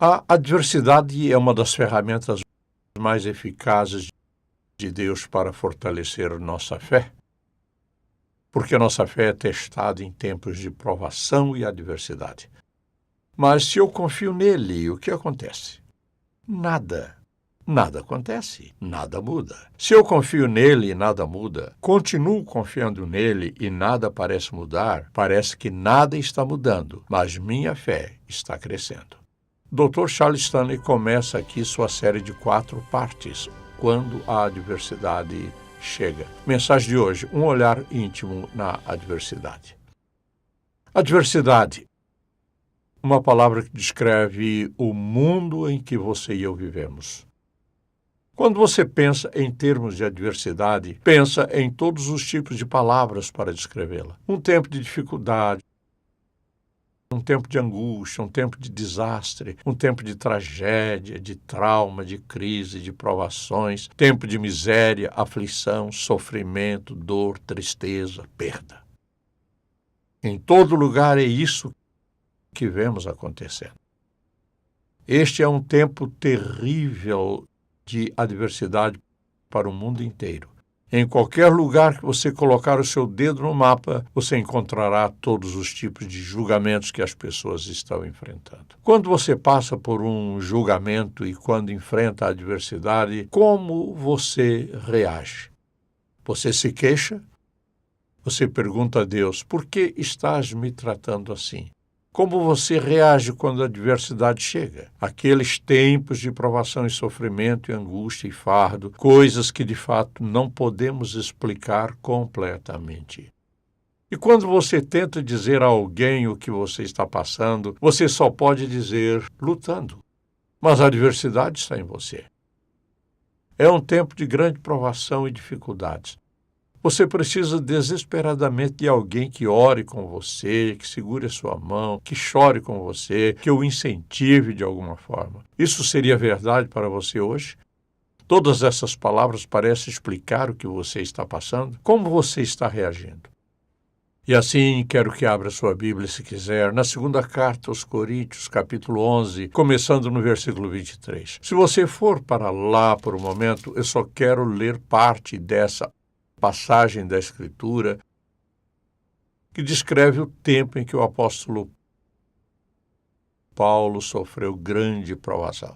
A adversidade é uma das ferramentas mais eficazes de Deus para fortalecer nossa fé, porque a nossa fé é testada em tempos de provação e adversidade. Mas se eu confio nele, o que acontece? Nada. Nada acontece, nada muda. Se eu confio nele e nada muda, continuo confiando nele e nada parece mudar, parece que nada está mudando, mas minha fé está crescendo. Dr. Charles Stanley começa aqui sua série de 4 partes, quando a adversidade chega. Mensagem de hoje, um olhar íntimo na adversidade. Adversidade, uma palavra que descreve o mundo em que você e eu vivemos. Quando você pensa em termos de adversidade, pensa em todos os tipos de palavras para descrevê-la. Um tempo de dificuldade, um tempo de angústia, um tempo de desastre, um tempo de tragédia, de trauma, de crise, de provações, tempo de miséria, aflição, sofrimento, dor, tristeza, perda. Em todo lugar é isso que vemos acontecendo. Este é um tempo terrível de adversidade para o mundo inteiro. Em qualquer lugar que você colocar o seu dedo no mapa, você encontrará todos os tipos de julgamentos que as pessoas estão enfrentando. Quando você passa por um julgamento e quando enfrenta a adversidade, como você reage? Você se queixa? Você pergunta a Deus, por que estás me tratando assim? Como você reage quando a adversidade chega? Aqueles tempos de provação e sofrimento e angústia e fardo, coisas que de fato não podemos explicar completamente. E quando você tenta dizer a alguém o que você está passando, você só pode dizer lutando. Mas a adversidade está em você. É um tempo de grande provação e dificuldades. Você precisa desesperadamente de alguém que ore com você, que segure a sua mão, que chore com você, que o incentive de alguma forma. Isso seria verdade para você hoje? Todas essas palavras parecem explicar o que você está passando? Como você está reagindo? E assim, quero que abra sua Bíblia, se quiser, na segunda carta aos Coríntios, capítulo 11, começando no versículo 23. Se você for para lá por um momento, eu só quero ler parte dessa passagem da Escritura que descreve o tempo em que o apóstolo Paulo sofreu grande provação.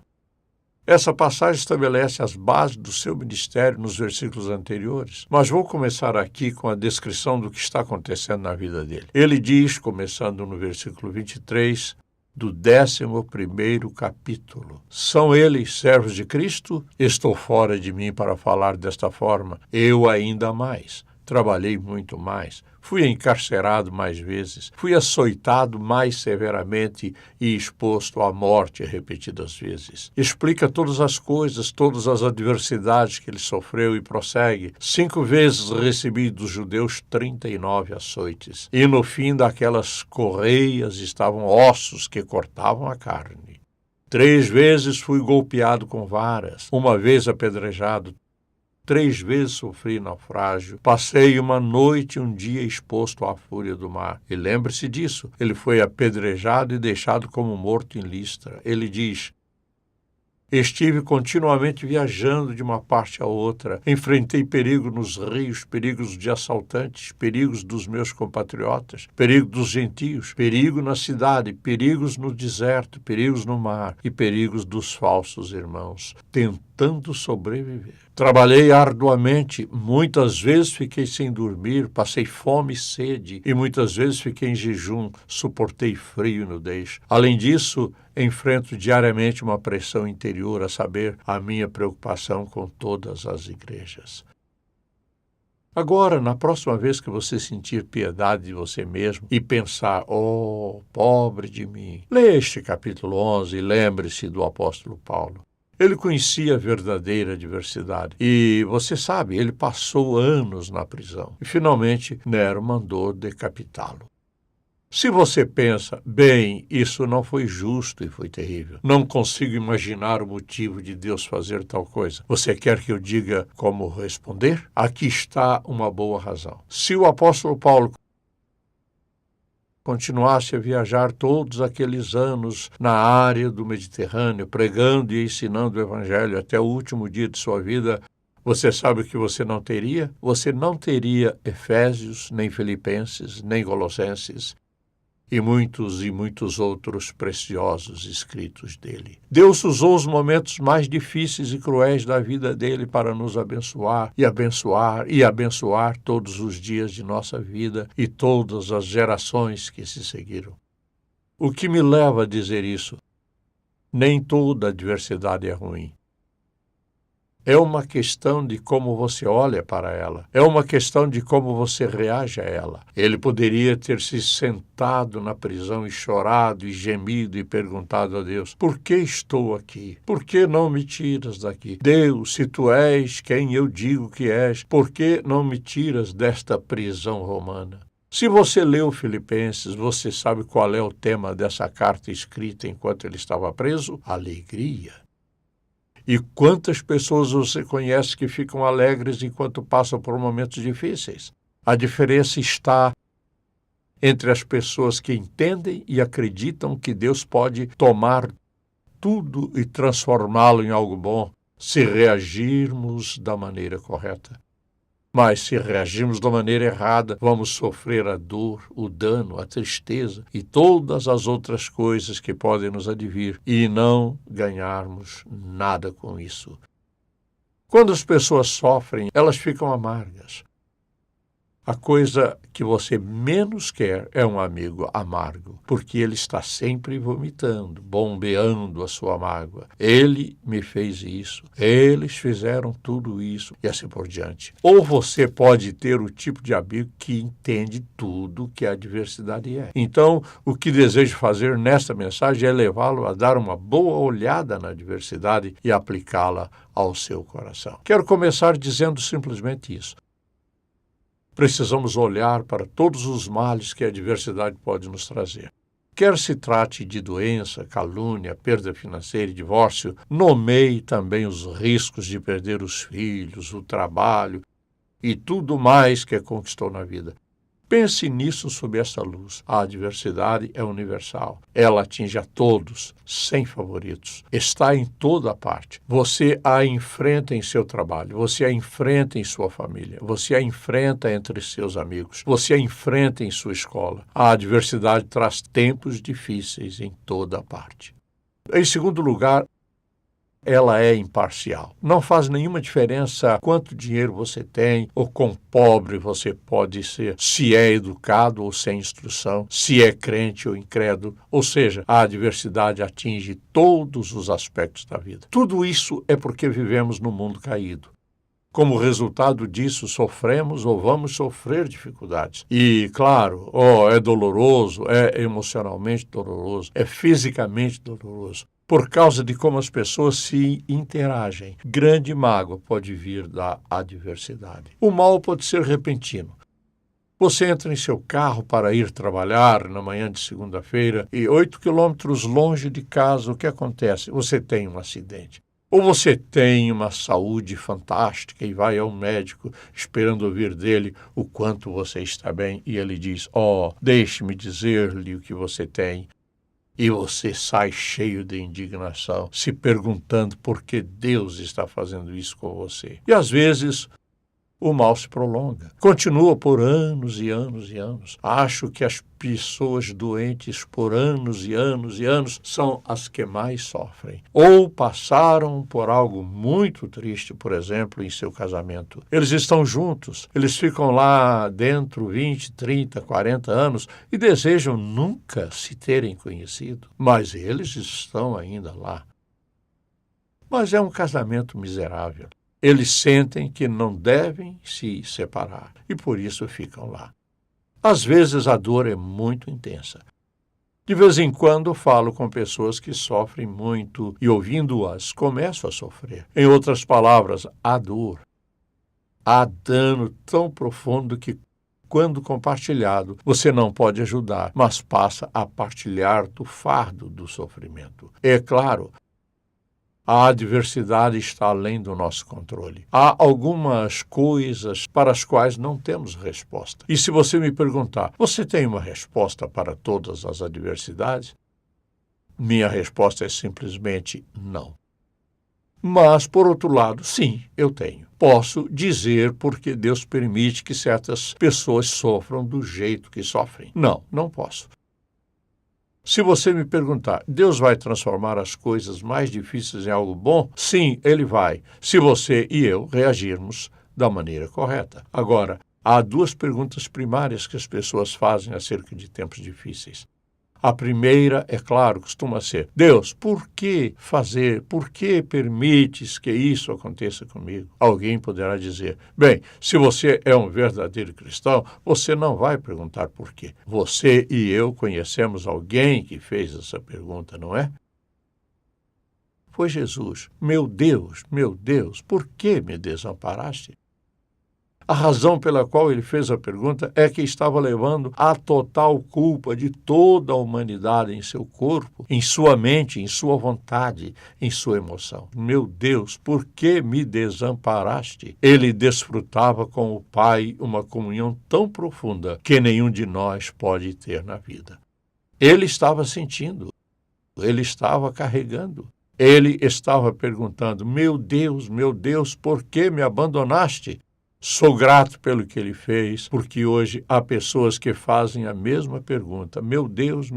Essa passagem estabelece as bases do seu ministério nos versículos anteriores, mas vou começar aqui com a descrição do que está acontecendo na vida dele. Ele diz, começando no versículo 23, do 11º capítulo. São eles servos de Cristo? Estou fora de mim para falar desta forma. Eu ainda mais. Trabalhei muito mais. Fui encarcerado mais vezes. Fui açoitado mais severamente e exposto à morte repetidas vezes. Explica todas as coisas, todas as adversidades que ele sofreu e prossegue. 5 vezes recebi dos judeus 39 açoites. E no fim daquelas correias estavam ossos que cortavam a carne. 3 vezes fui golpeado com varas. 1 vez apedrejado. 3 vezes sofri naufrágio, passei uma noite e um dia exposto à fúria do mar. E lembre-se disso, ele foi apedrejado e deixado como morto em Listra. Ele diz, estive continuamente viajando de uma parte a outra, enfrentei perigo nos rios, perigos de assaltantes, perigos dos meus compatriotas, perigo dos gentios, perigo na cidade, perigos no deserto, perigos no mar e perigos dos falsos irmãos, tentando sobreviver. Trabalhei arduamente, muitas vezes fiquei sem dormir, passei fome e sede, e muitas vezes fiquei em jejum, suportei frio e nudez. Além disso, enfrento diariamente uma pressão interior, a saber, a minha preocupação com todas as igrejas. Agora, na próxima vez que você sentir piedade de você mesmo e pensar, oh, pobre de mim, leia este capítulo 11 e lembre-se do apóstolo Paulo. Ele conhecia a verdadeira adversidade e, você sabe, ele passou anos na prisão. E, finalmente, Nero mandou decapitá-lo. Se você pensa, bem, isso não foi justo e foi terrível, não consigo imaginar o motivo de Deus fazer tal coisa. Você quer que eu diga como responder? Aqui está uma boa razão. Se o apóstolo Paulo continuasse a viajar todos aqueles anos na área do Mediterrâneo, pregando e ensinando o Evangelho até o último dia de sua vida, você sabe o que você não teria? Você não teria Efésios, nem Filipenses, nem Colossenses e muitos outros preciosos escritos dele. Deus usou os momentos mais difíceis e cruéis da vida dele para nos abençoar e abençoar e abençoar todos os dias de nossa vida e todas as gerações que se seguiram. O que me leva a dizer isso? Nem toda adversidade é ruim. É uma questão de como você olha para ela. É uma questão de como você reage a ela. Ele poderia ter se sentado na prisão e chorado e gemido e perguntado a Deus: por que estou aqui? Por que não me tiras daqui? Deus, se tu és quem eu digo que és, por que não me tiras desta prisão romana? Se você leu Filipenses, você sabe qual é o tema dessa carta escrita enquanto ele estava preso? Alegria. E quantas pessoas você conhece que ficam alegres enquanto passam por momentos difíceis? A diferença está entre as pessoas que entendem e acreditam que Deus pode tomar tudo e transformá-lo em algo bom, se reagirmos da maneira correta. Mas se reagirmos da maneira errada, vamos sofrer a dor, o dano, a tristeza e todas as outras coisas que podem nos advir e não ganharmos nada com isso. Quando as pessoas sofrem, elas ficam amargas. A coisa que você menos quer é um amigo amargo, porque ele está sempre vomitando, bombeando a sua mágoa. Ele me fez isso, eles fizeram tudo isso, e assim por diante. Ou você pode ter o tipo de amigo que entende tudo que a adversidade é. Então, o que desejo fazer nesta mensagem é levá-lo a dar uma boa olhada na adversidade e aplicá-la ao seu coração. Quero começar dizendo simplesmente isso. Precisamos olhar para todos os males que a adversidade pode nos trazer. Quer se trate de doença, calúnia, perda financeira e divórcio, nomeie também os riscos de perder os filhos, o trabalho e tudo mais que conquistou na vida. Pense nisso sob esta luz. A adversidade é universal. Ela atinge a todos, sem favoritos. Está em toda parte. Você a enfrenta em seu trabalho, você a enfrenta em sua família, você a enfrenta entre seus amigos, você a enfrenta em sua escola. A adversidade traz tempos difíceis em toda parte. Em segundo lugar, ela é imparcial. Não faz nenhuma diferença quanto dinheiro você tem ou quão pobre você pode ser, se é educado ou sem instrução, se é crente ou incrédulo. Ou seja, a adversidade atinge todos os aspectos da vida. Tudo isso é porque vivemos num mundo caído. Como resultado disso, sofremos ou vamos sofrer dificuldades. E, claro, é doloroso, é emocionalmente doloroso, é fisicamente doloroso. Por causa de como as pessoas se interagem. Grande mágoa pode vir da adversidade. O mal pode ser repentino. Você entra em seu carro para ir trabalhar na manhã de segunda-feira e 8 quilômetros longe de casa, o que acontece? Você tem um acidente. Ou você tem uma saúde fantástica e vai ao médico esperando ouvir dele o quanto você está bem e ele diz: deixe-me dizer-lhe o que você tem. E você sai cheio de indignação, se perguntando por que Deus está fazendo isso com você. E às vezes o mal se prolonga. Continua por anos e anos e anos. Acho que as pessoas doentes por anos e anos e anos são as que mais sofrem. Ou passaram por algo muito triste, por exemplo, em seu casamento. Eles estão juntos, eles ficam lá dentro 20, 30, 40 anos e desejam nunca se terem conhecido. Mas eles estão ainda lá. Mas é um casamento miserável. Eles sentem que não devem se separar e por isso ficam lá. Às vezes a dor é muito intensa. De vez em quando falo com pessoas que sofrem muito e ouvindo-as começo a sofrer. Em outras palavras, há dor. Há dano tão profundo que quando compartilhado, você não pode ajudar, mas passa a partilhar do fardo do sofrimento. É claro, A adversidade está além do nosso controle. Há algumas coisas para as quais não temos resposta. E se você me perguntar, você tem uma resposta para todas as adversidades? Minha resposta é simplesmente não. Mas, por outro lado, sim, eu tenho. Posso dizer porque Deus permite que certas pessoas sofram do jeito que sofrem. Não, não posso. Se você me perguntar, Deus vai transformar as coisas mais difíceis em algo bom? Sim, Ele vai, se você e eu reagirmos da maneira correta. Agora, há duas perguntas primárias que as pessoas fazem acerca de tempos difíceis. A primeira, é claro, costuma ser, Deus, por que fazer, por que permites que isso aconteça comigo? Alguém poderá dizer, bem, se você é um verdadeiro cristão, você não vai perguntar por quê. Você e eu conhecemos alguém que fez essa pergunta, não é? Foi Jesus. Meu Deus, por que me desamparaste? A razão pela qual ele fez a pergunta é que estava levando a total culpa de toda a humanidade em seu corpo, em sua mente, em sua vontade, em sua emoção. Meu Deus, por que me desamparaste? Ele desfrutava com o Pai uma comunhão tão profunda que nenhum de nós pode ter na vida. Ele estava sentindo, ele estava carregando. Ele estava perguntando, meu Deus, por que me abandonaste? Sou grato pelo que ele fez, porque hoje há pessoas que fazem a mesma pergunta. Meu Deus,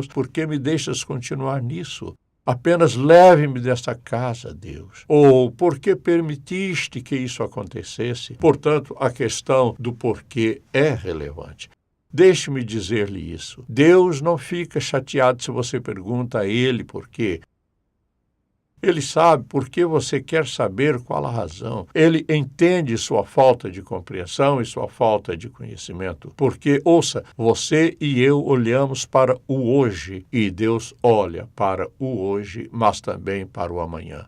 por que me deixas continuar nisso? Apenas leve-me desta casa, Deus. Ou por que permitiste que isso acontecesse? Portanto, a questão do porquê é relevante. Deixe-me dizer-lhe isso. Deus não fica chateado se você pergunta a Ele por quê. Ele sabe por que você quer saber qual a razão. Ele entende sua falta de compreensão e sua falta de conhecimento. Porque, ouça, você e eu olhamos para o hoje e Deus olha para o hoje, mas também para o amanhã.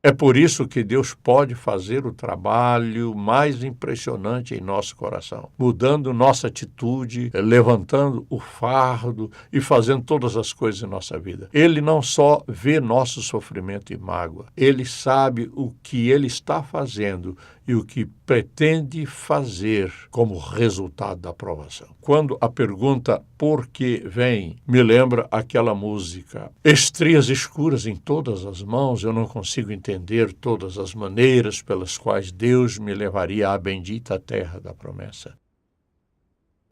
É por isso que Deus pode fazer o trabalho mais impressionante em nosso coração, mudando nossa atitude, levantando o fardo e fazendo todas as coisas em nossa vida. Ele não só vê nosso sofrimento e mágoa, ele sabe o que ele está fazendo e o que pretende fazer como resultado da aprovação. Quando a pergunta por que vem, me lembra aquela música. Estrias escuras em todas as mãos, eu não consigo entender todas as maneiras pelas quais Deus me levaria à bendita terra da promessa.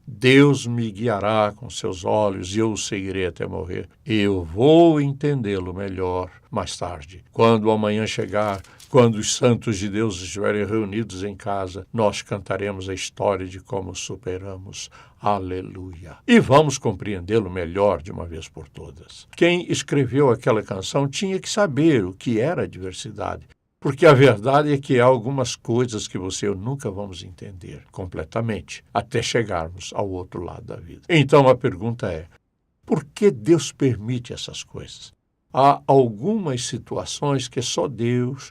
Deus me guiará com seus olhos e eu o seguirei até morrer. Eu vou entendê-lo melhor mais tarde. Quando o amanhã chegar, quando os santos de Deus estiverem reunidos em casa, nós cantaremos a história de como superamos. Aleluia! E vamos compreendê-lo melhor de uma vez por todas. Quem escreveu aquela canção tinha que saber o que era adversidade. Porque a verdade é que há algumas coisas que você e eu nunca vamos entender completamente, até chegarmos ao outro lado da vida. Então a pergunta é, por que Deus permite essas coisas? Há algumas situações que só Deus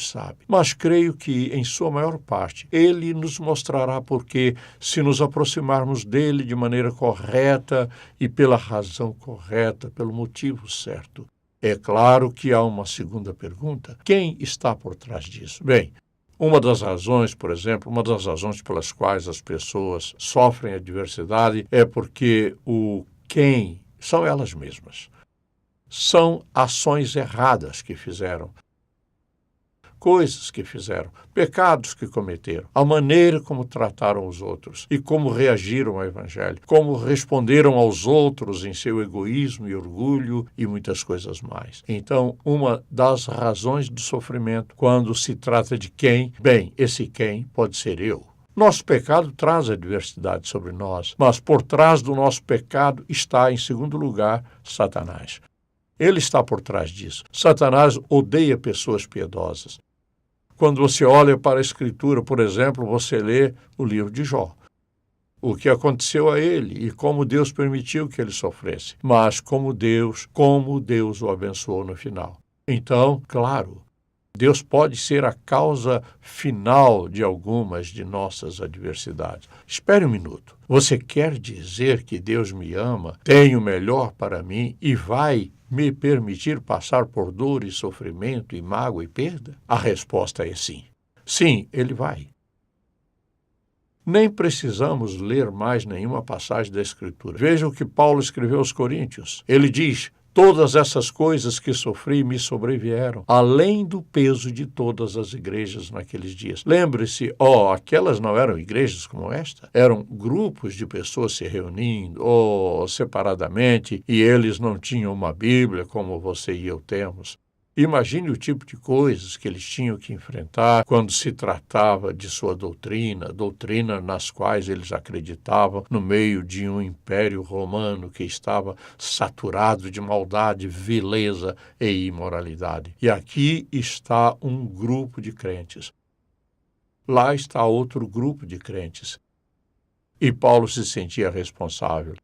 sabe. Mas creio que, em sua maior parte, Ele nos mostrará porque, se nos aproximarmos dEle de maneira correta e pela razão correta, pelo motivo certo. É claro que há uma segunda pergunta. Quem está por trás disso? Bem, uma das razões, por exemplo, uma das razões pelas quais as pessoas sofrem adversidade é porque o quem são elas mesmas. São ações erradas que fizeram. Coisas que fizeram, pecados que cometeram, a maneira como trataram os outros e como reagiram ao Evangelho, como responderam aos outros em seu egoísmo e orgulho e muitas coisas mais. Então, uma das razões do sofrimento, quando se trata de quem, bem, esse quem pode ser eu. Nosso pecado traz adversidade sobre nós, mas por trás do nosso pecado está, em segundo lugar, Satanás. Ele está por trás disso. Satanás odeia pessoas piedosas. Quando você olha para a Escritura, por exemplo, você lê o livro de Jó. O que aconteceu a ele e como Deus permitiu que ele sofresse. Mas como Deus o abençoou no final. Então, claro, Deus pode ser a causa final de algumas de nossas adversidades. Espere um minuto. Você quer dizer que Deus me ama, tem o melhor para mim e vai me permitir passar por dor e sofrimento e mágoa e perda? A resposta é sim. Sim, Ele vai. Nem precisamos ler mais nenhuma passagem da Escritura. Veja o que Paulo escreveu aos Coríntios. Ele diz: todas essas coisas que sofri me sobrevieram, além do peso de todas as igrejas naqueles dias. Lembre-se, aquelas não eram igrejas como esta, eram grupos de pessoas se reunindo, separadamente, e eles não tinham uma Bíblia como você e eu temos. Imagine o tipo de coisas que eles tinham que enfrentar quando se tratava de sua doutrina nas quais eles acreditavam, no meio de um império romano que estava saturado de maldade, vileza e imoralidade. E aqui está um grupo de crentes. Lá está outro grupo de crentes. E Paulo se sentia responsável.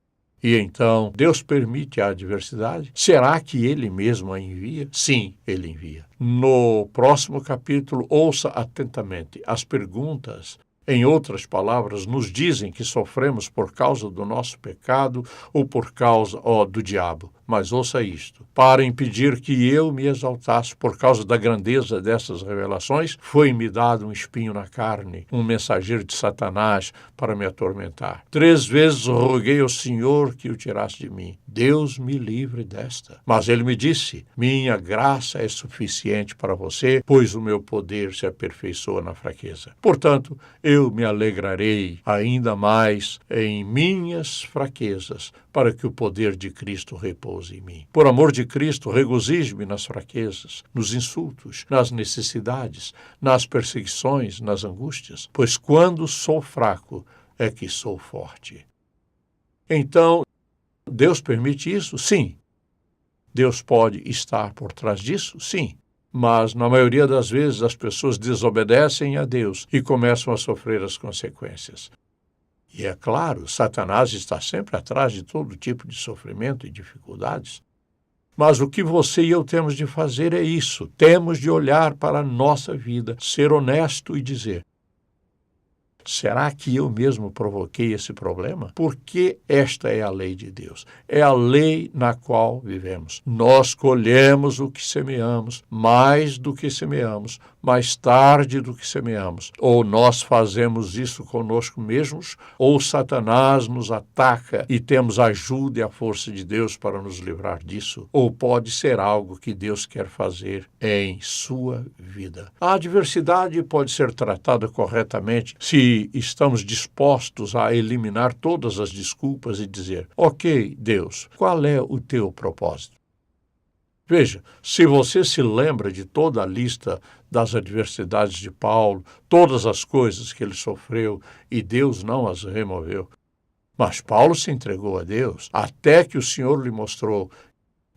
E então, Deus permite a adversidade? Será que Ele mesmo a envia? Sim, Ele envia. No próximo capítulo, ouça atentamente. As perguntas, em outras palavras, nos dizem que sofremos por causa do nosso pecado ou por causa do diabo. Mas ouça isto. Para impedir que eu me exaltasse por causa da grandeza dessas revelações, foi-me dado um espinho na carne, um mensageiro de Satanás para me atormentar. 3 vezes roguei ao Senhor que o tirasse de mim. Deus me livre desta. Mas ele me disse: minha graça é suficiente para você, pois o meu poder se aperfeiçoa na fraqueza. Portanto, eu me alegrarei ainda mais em minhas fraquezas, para que o poder de Cristo repouse em mim. Por amor de Cristo, regozijo-me nas fraquezas, nos insultos, nas necessidades, nas perseguições, nas angústias, pois quando sou fraco é que sou forte. Então, Deus permite isso? Sim. Deus pode estar por trás disso? Sim. Mas, na maioria das vezes, as pessoas desobedecem a Deus e começam a sofrer as consequências. E é claro, Satanás está sempre atrás de todo tipo de sofrimento e dificuldades. Mas o que você e eu temos de fazer é isso. Temos de olhar para a nossa vida, ser honesto e dizer: será que eu mesmo provoquei esse problema? Porque esta é a lei de Deus. É a lei na qual vivemos. Nós colhemos o que semeamos, mais do que semeamos, mais tarde do que semeamos. Ou nós fazemos isso conosco mesmos, ou Satanás nos ataca e temos a ajuda e a força de Deus para nos livrar disso. Ou pode ser algo que Deus quer fazer em sua vida. A adversidade pode ser tratada corretamente se estamos dispostos a eliminar todas as desculpas e dizer: ok, Deus, qual é o teu propósito? Veja, se você se lembra de toda a lista das adversidades de Paulo, todas as coisas que ele sofreu, e Deus não as removeu. Mas Paulo se entregou a Deus, até que o Senhor lhe mostrou: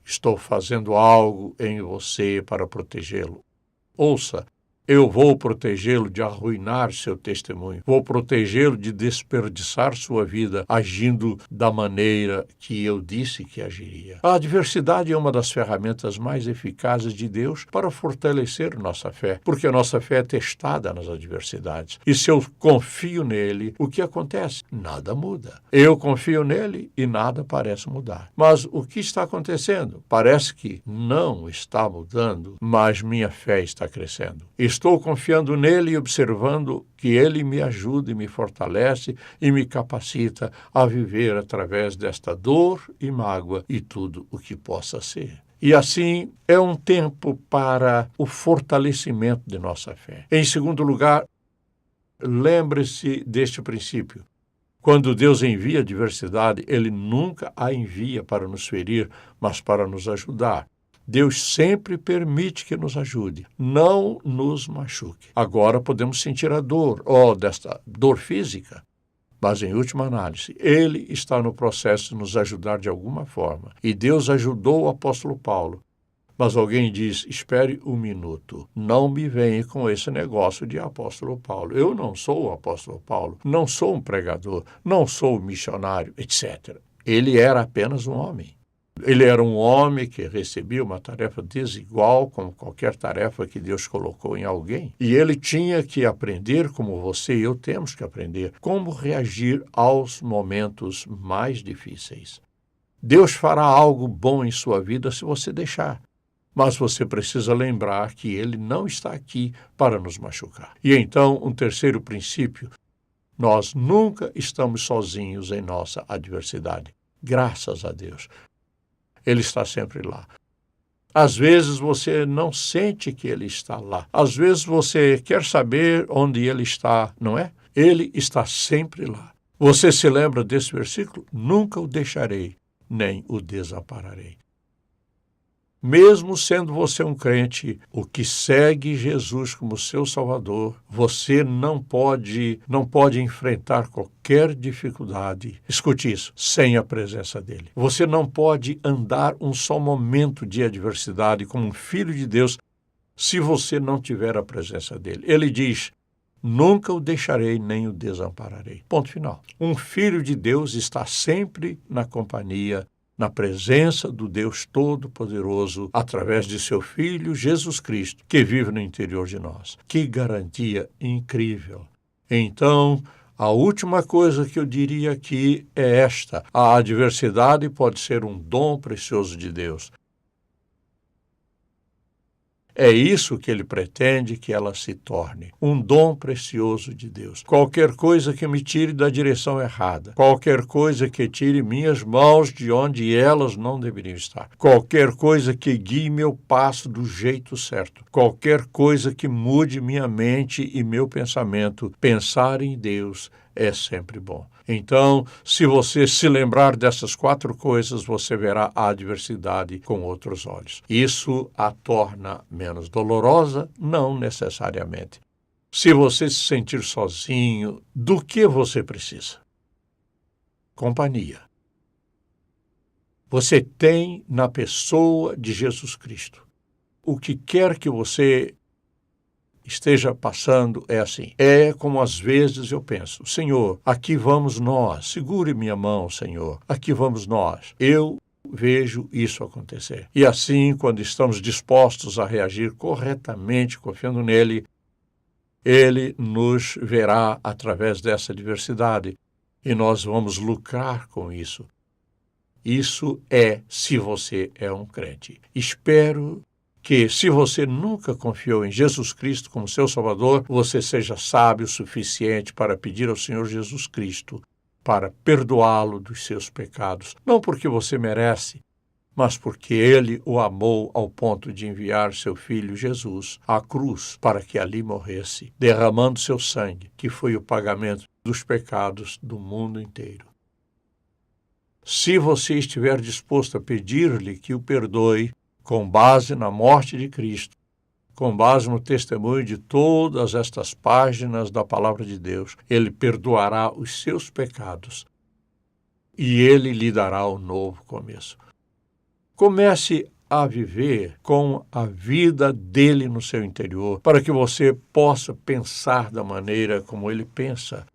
estou fazendo algo em você para protegê-lo. Ouça, eu vou protegê-lo de arruinar seu testemunho. Vou protegê-lo de desperdiçar sua vida agindo da maneira que eu disse que agiria. A adversidade é uma das ferramentas mais eficazes de Deus para fortalecer nossa fé, porque a nossa fé é testada nas adversidades. E se eu confio nele, o que acontece? Nada muda. Eu confio nele e nada parece mudar. Mas o que está acontecendo? Parece que não está mudando, mas minha fé está crescendo. Estou confiando nele e observando que ele me ajuda e me fortalece e me capacita a viver através desta dor e mágoa e tudo o que possa ser. E assim é um tempo para o fortalecimento de nossa fé. Em segundo lugar, lembre-se deste princípio. Quando Deus envia adversidade, ele nunca a envia para nos ferir, mas para nos ajudar. Deus sempre permite que nos ajude, não nos machuque. Agora podemos sentir a dor, desta dor física, mas em última análise, Ele está no processo de nos ajudar de alguma forma. E Deus ajudou o apóstolo Paulo. Mas alguém diz: espere um minuto, não me venha com esse negócio de apóstolo Paulo. Eu não sou o apóstolo Paulo, não sou um pregador, não sou um missionário, etc. Ele era apenas um homem. Ele era um homem que recebia uma tarefa desigual, como qualquer tarefa que Deus colocou em alguém. E ele tinha que aprender, como você e eu temos que aprender, como reagir aos momentos mais difíceis. Deus fará algo bom em sua vida se você deixar. Mas você precisa lembrar que Ele não está aqui para nos machucar. E então, um terceiro princípio: nós nunca estamos sozinhos em nossa adversidade. Graças a Deus. Ele está sempre lá. Às vezes você não sente que Ele está lá. Às vezes você quer saber onde Ele está, não é? Ele está sempre lá. Você se lembra desse versículo? Nunca o deixarei, nem o desampararei. Mesmo sendo você um crente, o que segue Jesus como seu Salvador, você não pode enfrentar qualquer dificuldade. Escute isso, sem a presença dele. Você não pode andar um só momento de adversidade como um filho de Deus se você não tiver a presença dele. Ele diz: nunca o deixarei, nem o desampararei. Ponto final. Um filho de Deus está sempre na companhia, na presença do Deus Todo-Poderoso, através de seu Filho Jesus Cristo, que vive no interior de nós. Que garantia incrível! Então, a última coisa que eu diria aqui é esta: a adversidade pode ser um dom precioso de Deus. É isso que ele pretende que ela se torne, um dom precioso de Deus. Qualquer coisa que me tire da direção errada, qualquer coisa que tire minhas mãos de onde elas não deveriam estar, qualquer coisa que guie meu passo do jeito certo, qualquer coisa que mude minha mente e meu pensamento, pensar em Deus é sempre bom. Então, se você se lembrar dessas 4 coisas, você verá a adversidade com outros olhos. Isso a torna menos dolorosa? Não necessariamente. Se você se sentir sozinho, do que você precisa? Companhia. Você tem na pessoa de Jesus Cristo. O que quer que você esteja passando é assim. É como às vezes eu penso: Senhor, aqui vamos nós. Segure minha mão, Senhor. Aqui vamos nós. Eu vejo isso acontecer. E assim, quando estamos dispostos a reagir corretamente, confiando nele, ele nos verá através dessa adversidade e nós vamos lucrar com isso. Isso é se você é um crente. Espero que, se você nunca confiou em Jesus Cristo como seu Salvador, você seja sábio o suficiente para pedir ao Senhor Jesus Cristo para perdoá-lo dos seus pecados. Não porque você merece, mas porque Ele o amou ao ponto de enviar seu Filho Jesus à cruz para que ali morresse, derramando seu sangue, que foi o pagamento dos pecados do mundo inteiro. Se você estiver disposto a pedir-lhe que o perdoe, com base na morte de Cristo, com base no testemunho de todas estas páginas da Palavra de Deus, Ele perdoará os seus pecados e Ele lhe dará um novo começo. Comece a viver com a vida dele no seu interior, para que você possa pensar da maneira como Ele pensa.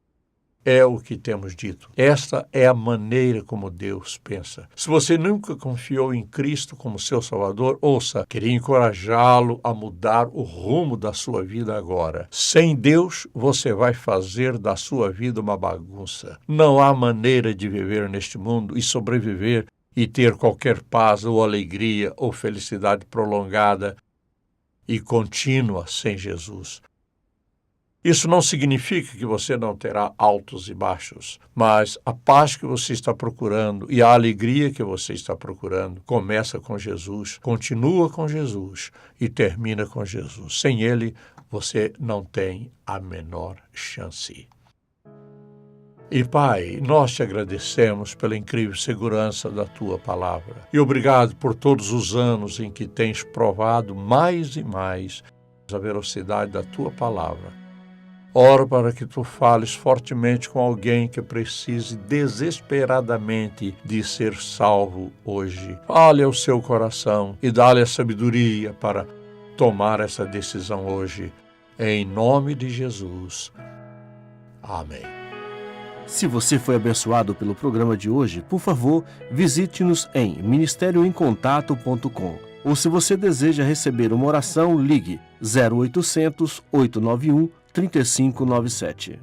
É o que temos dito. Esta é a maneira como Deus pensa. Se você nunca confiou em Cristo como seu Salvador, ouça, queria encorajá-lo a mudar o rumo da sua vida agora. Sem Deus, você vai fazer da sua vida uma bagunça. Não há maneira de viver neste mundo e sobreviver e ter qualquer paz ou alegria ou felicidade prolongada e contínua sem Jesus. Isso não significa que você não terá altos e baixos, mas a paz que você está procurando e a alegria que você está procurando começa com Jesus, continua com Jesus e termina com Jesus. Sem Ele, você não tem a menor chance. E Pai, nós te agradecemos pela incrível segurança da Tua palavra. E obrigado por todos os anos em que tens provado mais e mais a veracidade da Tua palavra. Oro para que Tu fales fortemente com alguém que precise desesperadamente de ser salvo hoje. Fale ao seu coração e dá-lhe a sabedoria para tomar essa decisão hoje. Em nome de Jesus. Amém. Se você foi abençoado pelo programa de hoje, por favor, visite-nos em ministérioemcontato.com. Ou se você deseja receber uma oração, ligue 0800 891 3597.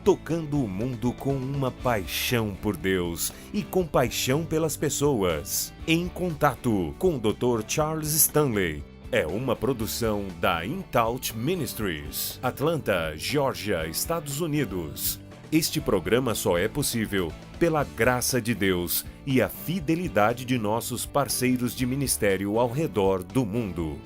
Tocando o mundo com uma paixão por Deus e compaixão pelas pessoas. Em Contato com o Dr. Charles Stanley. É uma produção da InTouch Ministries, Atlanta, Geórgia, Estados Unidos. Este programa só é possível pela graça de Deus e a fidelidade de nossos parceiros de ministério ao redor do mundo.